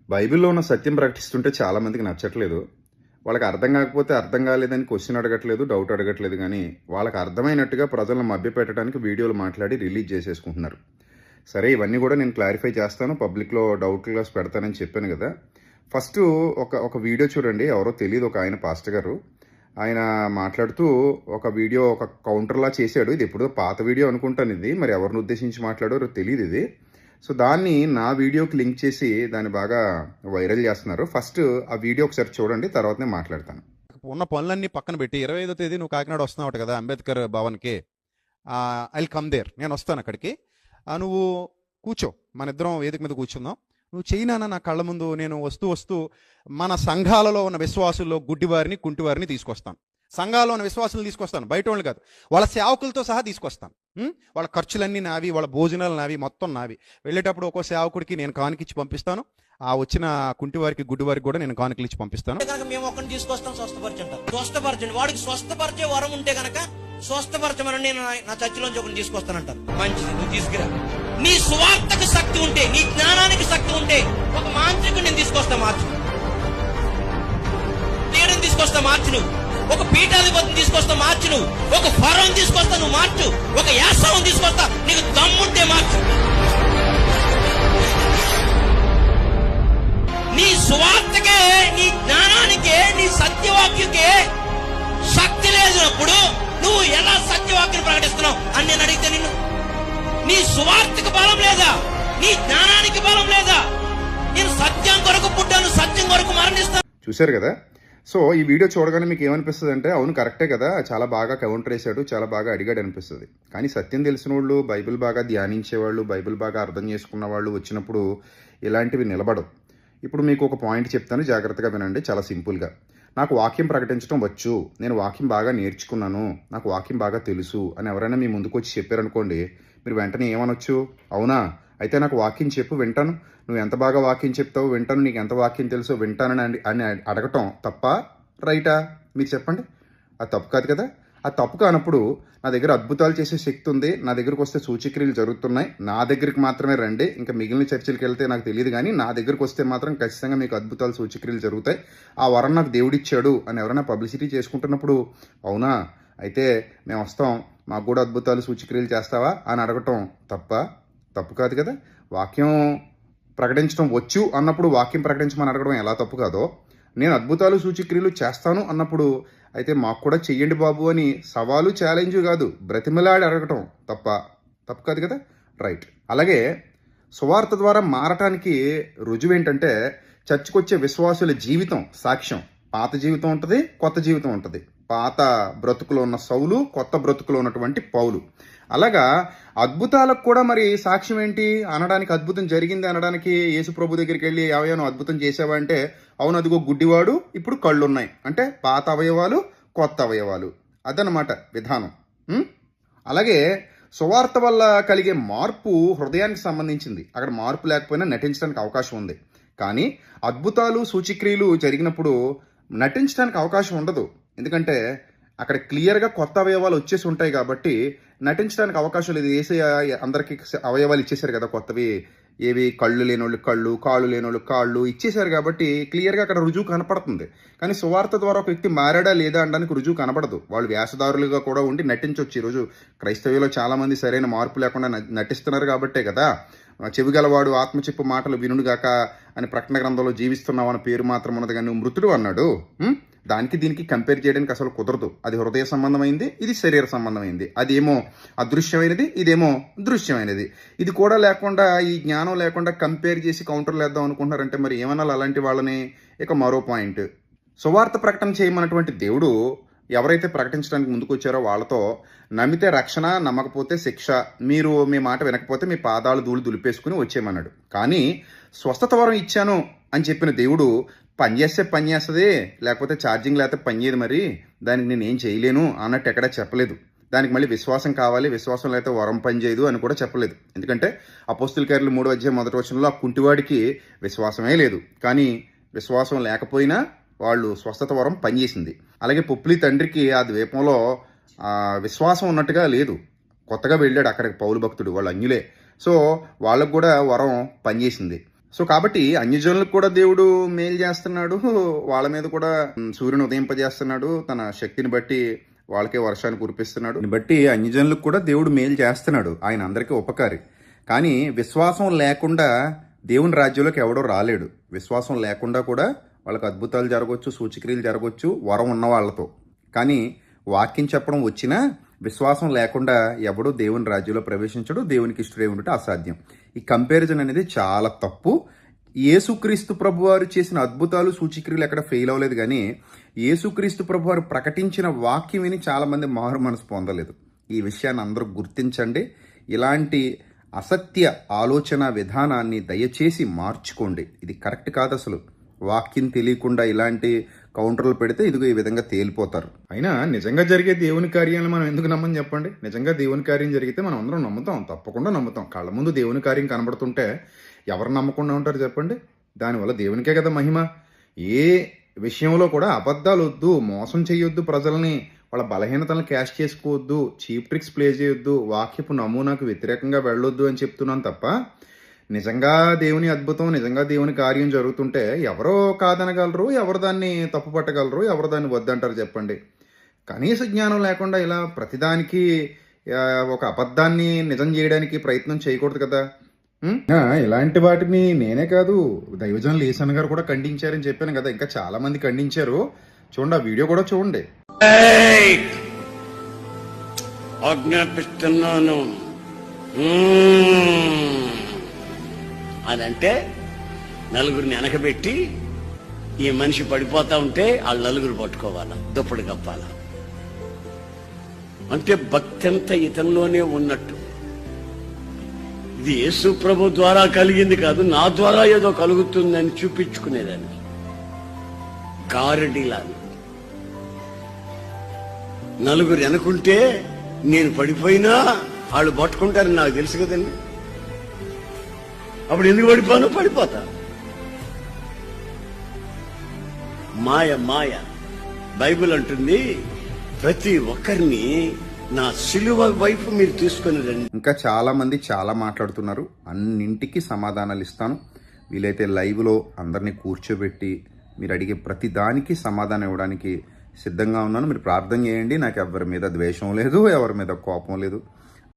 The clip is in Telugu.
బైబిల్‌లో ఉన్న సత్యం ప్రకటిస్తుంటే చాలామందికి నచ్చట్లేదు. వాళ్ళకి అర్థం కాకపోతే అర్థం కాలేదని క్వెషన్ అడగట్లేదు, డౌట్ అడగట్లేదు గానీ, వాళ్ళకి అర్థమైనట్టుగా ప్రజలను మభ్యపెట్టడానికి వీడియోలు మాట్లాడి రిలీజ్ చేసేసుకుంటున్నారు. సరే ఇవన్నీ కూడా నేను క్లారిఫై చేస్తాను. పబ్లిక్‌లో డౌట్ క్లాస్ పెడతానని చెప్పాను కదా! ఫస్టు ఒక వీడియో చూడండి. ఎవరో తెలీదు, ఒక ఆయన పాస్టర్ గారు. ఆయన మాట్లాడుతూ ఒక వీడియో ఒక కౌంటర్‌లా చేశాడు. ఇది ఎప్పుడో పాత వీడియో అనుకుంటాను ఇది. మరి ఎవరిని ఉద్దేశించి మాట్లాడారో తెలీదిది. సో దాన్ని నా వీడియోకి లింక్ చేసి దాన్ని బాగా వైరల్ చేస్తున్నారు. ఫస్ట్ ఆ వీడియో ఒకసారి చూడండి, తర్వాత నేను మాట్లాడతాను. ఉన్న పనులన్నీ పక్కన పెట్టి 25వ తేదీ నువ్వు కాకినాడ వస్తున్నావు కదా అంబేద్కర్ భవన్కి. ఐ కమ్ దేర్, నేను వస్తాను అక్కడికి. నువ్వు కూర్చో, మన ఇద్దరం వేదిక మీద కూర్చుందాం. నువ్వు చైనా నా కళ్ళ ముందు నేను వస్తూ మన సంఘాలలో ఉన్న విశ్వాసుల్లో గుడ్డివారిని కుంటివారిని తీసుకొస్తాను. సంఘాల్లో ఉన్న విశ్వాసులు తీసుకొస్తాను, బయట వాళ్ళు కాదు, వాళ్ళ సేవకులతో సహా తీసుకొస్తాను. వాళ్ళ ఖర్చులన్నీ నావి, వాళ్ళ భోజనాలు నావి, మొత్తం నావి. వెళ్ళేటప్పుడు ఒక్కో సేవకుడికి నేను కానుకిచ్చి పంపిస్తాను. ఆ వచ్చిన కుంటివారికి గుడ్డివారికి కూడా నేను కానుకలు ఇచ్చి పంపిస్తాను. మేము ఒకరిని తీసుకొస్తాం, స్వస్థపరచండి. వాడికి స్వస్థపరిచే వరం ఉంటే గనక స్వస్థపరచమని నేను నా చర్చిలోంచి ఒకరిని తీసుకొస్తానంటాను. మంచిది, నువ్వు తీసుకురా. నీ సువార్తకి శక్తి ఉంటే, నీ జ్ఞానానికి శక్తి ఉంటే ఒక మాంత్రికుడు నేను తీసుకొస్తా, మార్చు. తీయడం తీసుకొస్తా, మార్చు. నువ్వు ఒక పీఠాధిపతిని తీసుకొస్తా, మార్చు. నువ్వు ఒక ఫరోని తీసుకొస్తా, నువ్వు మార్చు. ఒక యాసవం తీసుకొస్తా, నీకు దమ్ముంటే మార్చు. నీ సువార్తకే, నీ జ్ఞానానికే, నీ సత్యవాక్యకే శక్తి లేనప్పుడు నువ్వు ఎలా సత్యవాక్యం ప్రకటిస్తున్నావు అని నేను అడిగితే, నీ సువార్తకు బలం లేదా? నీ జ్ఞానానికి బలం లేదా? నేను సత్యం కొరకు పుట్టాను, సత్యం కొరకు మరణిస్తాను. చూశారు కదా? సో ఈ వీడియో చూడగానే మీకు ఏమనిపిస్తుంది అంటే, అవును కరెక్టే కదా, చాలా బాగా కౌంటర్ వేసాడు, చాలా బాగా అడిగాడు అనిపిస్తుంది. కానీ సత్యం తెలిసిన వాళ్ళు, బైబిల్ బాగా ధ్యానించేవాళ్ళు, బైబిల్ బాగా అర్థం చేసుకున్న వాళ్ళు వచ్చినప్పుడు ఇలాంటివి నిలబడవు. ఇప్పుడు మీకు ఒక పాయింట్ చెప్తాను, జాగ్రత్తగా వినండి. చాలా సింపుల్గా, నాకు వాక్యం ప్రకటించడం వచ్చు, నేను వాక్యం బాగా నేర్చుకున్నాను, నాకు వాక్యం బాగా తెలుసు అని ఎవరైనా మీ ముందుకు వచ్చి చెప్పారనుకోండి, మీరు వెంటనే ఏమనొచ్చు? అవునా, అయితే నాకు వాక్యం చెప్పు, వింటాను. నువ్వు ఎంత బాగా వాక్యం చెప్తావు వింటాను, నీకు ఎంత వాక్యం తెలుసో వింటానని అని అడగటం తప్ప, రైటా? మీరు చెప్పండి. అది తప్పు కాదు కదా? అది తప్పు కానప్పుడు, నా దగ్గర అద్భుతాలు చేసే శక్తి ఉంది, నా దగ్గరకు వస్తే సూచక్రియలు జరుగుతున్నాయి, నా దగ్గరికి మాత్రమే రండి, ఇంకా మిగిలిన చర్చలకు వెళ్తే నాకు తెలియదు, కానీ నా దగ్గరకు వస్తే మాత్రం ఖచ్చితంగా మీకు అద్భుతాలు సూచక్రియలు జరుగుతాయి, ఆ వరం నాకు దేవుడిచ్చాడు అని ఎవరైనా పబ్లిసిటీ చేసుకుంటున్నప్పుడు, అవునా అయితే మేము వస్తాం, మాకు కూడా అద్భుతాలు సూచక్రియలు చేస్తావా అని అడగటం తప్పు కాదు కదా? వాక్యం ప్రకటించడం వచ్చు అన్నప్పుడు వాక్యం ప్రకటించమని అడగడం ఎలా తప్పు కాదో, నేను అద్భుతాలు సూచక్రియలు చేస్తాను అన్నప్పుడు అయితే మాకు కూడా చెయ్యండి బాబు అని సవాలు, ఛాలెంజ్ కాదు, బ్రతిమలాడి అడగటం తప్పు కాదు కదా? రైట్. అలాగే సువార్త ద్వారా మారటానికి రుజువు ఏంటంటే, చర్చకొచ్చే విశ్వాసుల జీవితం సాక్ష్యం. పాత జీవితం ఉంటుంది, కొత్త జీవితం ఉంటుంది. పాత బ్రతుకులో ఉన్న సౌలు, కొత్త బ్రతుకులో ఉన్నటువంటి పౌలు. అలాగా అద్భుతాలకు కూడా మరి సాక్ష్యం ఏంటి అనడానికి, అద్భుతం జరిగింది అనడానికి యేసు ప్రభు దగ్గరికి వెళ్ళి ఏవైనా అద్భుతం చేసావా అంటే, అవును అదిగో గుడ్డివాడు, ఇప్పుడు కళ్ళు ఉన్నాయి అంటే పాత అవయవాలు, కొత్త అవయవాలు. అదనమాట విధానం. అలాగే సువార్త వల్ల కలిగే మార్పు హృదయానికి సంబంధించింది. అక్కడ మార్పు లేకపోయినా నటించడానికి అవకాశం ఉంది. కానీ అద్భుతాలు సూచక్రియలు జరిగినప్పుడు నటించడానికి అవకాశం ఉండదు. ఎందుకంటే అక్కడ క్లియర్గా కొత్త అవయవాలు వచ్చేసి ఉంటాయి కాబట్టి నటించడానికి అవకాశం లేదు. యేసయ్య అందరికీ అవయవాలు ఇచ్చేశారు కదా కొత్తవి. ఏవి? కళ్ళు లేనోళ్ళు కళ్ళు, కాళ్ళు లేనోళ్ళు కాళ్ళు ఇచ్చేశారు కాబట్టి క్లియర్గా అక్కడ రుజువు కనపడుతుంది. కానీ సువార్త ద్వారా ఒక వ్యక్తి మారాడా లేదా అనడానికి రుజువు కనపడదు. వాళ్ళు వ్యాసదారులుగా కూడా ఉండి నటించవచ్చు. ఈరోజు క్రైస్తవ్యంలో చాలామంది సరైన మార్పు లేకుండా నటిస్తున్నారు కాబట్టే కదా, చెవిగలవాడు ఆత్మచెప్పు మాటలు వినుగాక అని ప్రకటన గ్రంథంలో జీవిస్తున్నావు అన్న పేరు మాత్రం ఉన్నది, కానీ నువ్వు మృతుడు అన్నాడు. దానికి దీనికి కంపేర్ చేయడానికి అసలు కుదరదు. అది హృదయ సంబంధమైంది, ఇది శరీర సంబంధమైంది. అదేమో అదృశ్యమైనది, ఇదేమో దృశ్యమైనది. ఇది కూడా లేకుండా, ఈ జ్ఞానం లేకుండా కంపేర్ చేసి కౌంటర్లు వేద్దాం అనుకుంటున్నారంటే మరి ఏమన్నా అలాంటి వాళ్ళని. ఇక మరో పాయింట్, సువార్త ప్రకటన చేయమన్నటువంటి దేవుడు ఎవరైతే ప్రకటించడానికి ముందుకు వచ్చారో వాళ్ళతో, నమ్మితే రక్షణ, నమ్మకపోతే శిక్ష, మీరు మీ మాట వినకపోతే మీ పాదాలు ధూళి దులిపేసుకుని వచ్చేయమన్నాడు. కానీ స్వస్థత వరం ఇచ్చాను అని చెప్పిన దేవుడు పనిచేస్తే పనిచేస్తుంది, లేకపోతే ఛార్జింగ్ లేకపోతే పనిచేయదు, మరి దానికి నేను ఏం చేయలేను అన్నట్టు ఎక్కడా చెప్పలేదు. దానికి మళ్ళీ విశ్వాసం కావాలి, విశ్వాసం లేకపోతే వరం పనిచేయదు అని కూడా చెప్పలేదు. ఎందుకంటే అపోస్తుల కార్యాలు 3వ అధ్యాయం 1వ వచనంలో ఆ కుంటివాడికి విశ్వాసమే లేదు, కానీ విశ్వాసం లేకపోయినా వాళ్ళు స్వస్థత వరం పనిచేసింది. అలాగే పొప్లి తండ్రికి ఆ ద్వీపంలో విశ్వాసం ఉన్నట్టుగా లేదు, కొత్తగా వెళ్ళాడు అక్కడికి పౌలు భక్తుడు, వాళ్ళు అన్యులే. సో వాళ్ళకు కూడా వరం పనిచేసింది. సో కాబట్టి అన్యజనులకు కూడా దేవుడు మేలు చేస్తున్నాడు, వాళ్ళ మీద కూడా సూర్యుని ఉదయింపజేస్తున్నాడు, తన శక్తిని బట్టి వాళ్ళకే వర్షాన్ని కురిపిస్తున్నాడు. దీన్ని బట్టి అన్యజనులకు కూడా దేవుడు మేలు చేస్తున్నాడు, ఆయన అందరికీ ఉపకారి. కానీ విశ్వాసం లేకుండా దేవుని రాజ్యంలోకి ఎవడో రాలేడు. విశ్వాసం లేకుండా కూడా వాళ్ళకి అద్భుతాలు జరగవచ్చు, సూచక్రియలు జరగవచ్చు వరం ఉన్న వాళ్ళతో. కానీ వాక్యం చెప్పడం వచ్చినా విశ్వాసం లేకుండా ఎవడూ దేవుని రాజ్యంలో ప్రవేశించడు, దేవునికి ఇష్టడే ఉండటం అసాధ్యం. ఈ కంపారిజన్ అనేది చాలా తప్పు. యేసుక్రీస్తు ప్రభువారు చేసిన అద్భుతాలు సూచక్రియలు ఎక్కడ ఫెయిల్ అవ్వలేదు, కానీ యేసుక్రీస్తు ప్రభువారు ప్రకటించిన వాక్యం విని చాలామంది మారు మనసు పొందలేదు. ఈ విషయాన్ని అందరూ గుర్తించండి. ఇలాంటి అసత్య ఆలోచన విధానాన్ని దయచేసి మార్చుకోండి. ఇది కరెక్ట్ కాదు. అసలు వాక్యం తెలియకుండా ఇలాంటి కౌంటర్లు పెడితే ఇదిగో ఈ విధంగా తేలిపోతారు. అయినా నిజంగా జరిగే దేవుని కార్యాలను మనం ఎందుకు నమ్మని చెప్పండి? నిజంగా దేవుని కార్యం జరిగితే మనం అందరం నమ్ముతాం, తప్పకుండా నమ్ముతాం. కళ్ళ ముందు దేవుని కార్యం కనబడుతుంటే ఎవరు నమ్మకుండా ఉంటారు చెప్పండి? దానివల్ల దేవునికే కదా మహిమ. ఏ విషయంలో కూడా అబద్ధాలు వద్దు, మోసం చేయొద్దు, ప్రజల్ని వాళ్ళ బలహీనతలను క్యాష్ చేసుకోవద్దు, చీప్ ట్రిక్స్ ప్లే చేయొద్దు, వాక్యపు నమూనాకు వ్యతిరేకంగా వెళ్ళొద్దు అని చెప్తున్నాను తప్ప నిజంగా దేవుని అద్భుతం, నిజంగా దేవుని కార్యం జరుగుతుంటే ఎవరో కాదనగలరు, ఎవరు దాన్ని తప్పు పట్టగలరు, ఎవరు దాన్ని వద్దంటారు చెప్పండి? కనీస జ్ఞానం లేకుండా ఇలా ప్రతిదానికి ఒక అబద్ధాన్ని నిజం చేయడానికి ప్రయత్నం చేయకూడదు కదా. ఇలాంటి వాటిని నేనే కాదు, దైవజనులు ఈశాన్ గారు కూడా ఖండించారని చెప్పాను కదా, ఇంకా చాలా మంది ఖండించారు. చూడండి, ఆ వీడియో కూడా చూడండి. ఆజ్ఞాపిస్తున్నాను అదంటే నలుగురిని వెనకబెట్టి ఈ మనిషి పడిపోతా ఉంటే వాళ్ళు నలుగురు పట్టుకోవాలా, దుప్పటి కప్పాలా. అంటే భక్తి అంతా ఇతనిలోనే ఉన్నట్టు. ఇది యేసు ప్రభు ద్వారా కలిగింది కాదు, నా ద్వారా ఏదో కలుగుతుందని చూపించుకునేదాన్ని. గారడిలా నలుగురు వెనకుంటే నేను పడిపోయినా వాళ్ళు పట్టుకుంటారని నాకు తెలుసు కదండి. అప్పుడు ఎందుకు పడిపోతా. మాయ మాయ. బైబిల్ అంటుంది ప్రతి ఒక్కరిని నా సిలువ వైపు మీరు తీసుకుని రండి. ఇంకా చాలా మంది చాలా మాట్లాడుతున్నారు, అన్నింటికి సమాధానాలు ఇస్తాను. వీలైతే లైవ్లో అందరినీ కూర్చోబెట్టి మీరు అడిగే ప్రతి దానికి సమాధానం ఇవ్వడానికి సిద్ధంగా ఉన్నాను. మీరు ప్రార్థన చేయండి. నాకు ఎవరి మీద ద్వేషం లేదు, ఎవరి మీద కోపం లేదు.